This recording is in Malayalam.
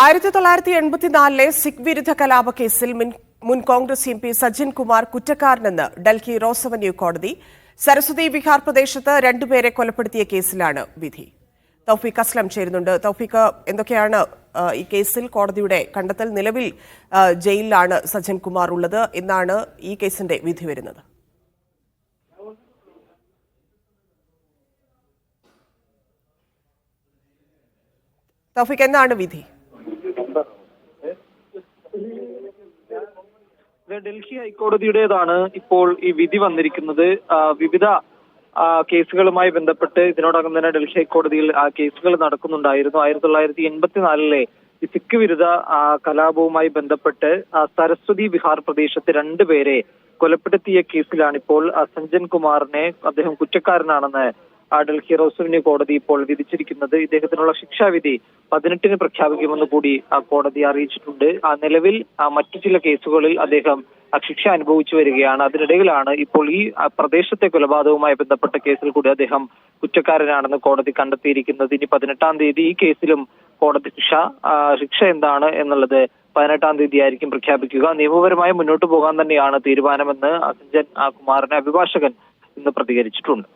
1984 സിഖ് വിരുദ്ധ കലാപ കേസിൽ മുൻ കോൺഗ്രസ് എം പി സജ്ജൻ കുമാർ കുറ്റക്കാരനെന്ന് ഡൽഹി റോസ് അവന്യൂ കോടതി. സരസ്വതി വിഹാർ പ്രദേശത്ത് രണ്ടുപേരെ കൊലപ്പെടുത്തിയ കേസിലാണ് വിധി. തൗഫീഖ് അസ്ലം ചേരുന്നുണ്ട്. തൗഫീഖ്, എന്തൊക്കെയാണ് ഈ കേസിൽ കോടതിയുടെ കണ്ടെത്തൽ? നിലവിൽ ജയിലിലാണ് സജ്ജൻ കുമാർ ഉള്ളത്. എന്നാണ് ഈ കേസിന്റെ വിധി വരുന്നത്? തൗഫീഖ്, എന്നാണ് വിധി? ഡൽഹി ഹൈക്കോടതിയുടേതാണ് ഇപ്പോൾ ഈ വിധി വന്നിരിക്കുന്നത്. വിവിധ കേസുകളുമായി ബന്ധപ്പെട്ട് ഇതിനോടകം തന്നെ ഡൽഹി ഹൈക്കോടതിയിൽ കേസുകൾ നടക്കുന്നുണ്ടായിരുന്നു. 1984 ഈ സിഖ് വിരുദ്ധ കലാപവുമായി ബന്ധപ്പെട്ട് സരസ്വതി വിഹാർ പ്രദേശത്ത് രണ്ടുപേരെ കൊലപ്പെടുത്തിയ കേസിലാണ് ഇപ്പോൾ സജ്ജൻ കുമാറിനെ അദ്ദേഹം കുറ്റക്കാരനാണെന്ന് ഡൽഹി റോസ് അവന്യൂ കോടതി ഇപ്പോൾ വിധിച്ചിരിക്കുന്നത്. ഇദ്ദേഹത്തിനുള്ള ശിക്ഷാവിധി 18-ന് പ്രഖ്യാപിക്കുമെന്ന് കൂടി കോടതി അറിയിച്ചിട്ടുണ്ട്. നിലവിൽ മറ്റു ചില കേസുകളിൽ അദ്ദേഹം ശിക്ഷ അനുഭവിച്ചു വരികയാണ്. അതിനിടയിലാണ് ഇപ്പോൾ ഈ പ്രദേശത്തെ കൊലപാതകവുമായി ബന്ധപ്പെട്ട കേസിൽ കൂടി അദ്ദേഹം കുറ്റക്കാരനാണെന്ന് കോടതി കണ്ടെത്തിയിരിക്കുന്നത്. ഇനി 18-ാം തീയതി ഈ കേസിലും കോടതി ശിക്ഷ എന്താണ് എന്നുള്ളത് 18-ാം തീയതി ആയിരിക്കും പ്രഖ്യാപിക്കുക. നിയമപരമായി മുന്നോട്ട് പോകാൻ തന്നെയാണ് തീരുമാനമെന്ന് സജ്ജൻ കുമാറിന്റെ അഭിഭാഷകൻ ഇന്ന് പ്രതികരിച്ചിട്ടുണ്ട്.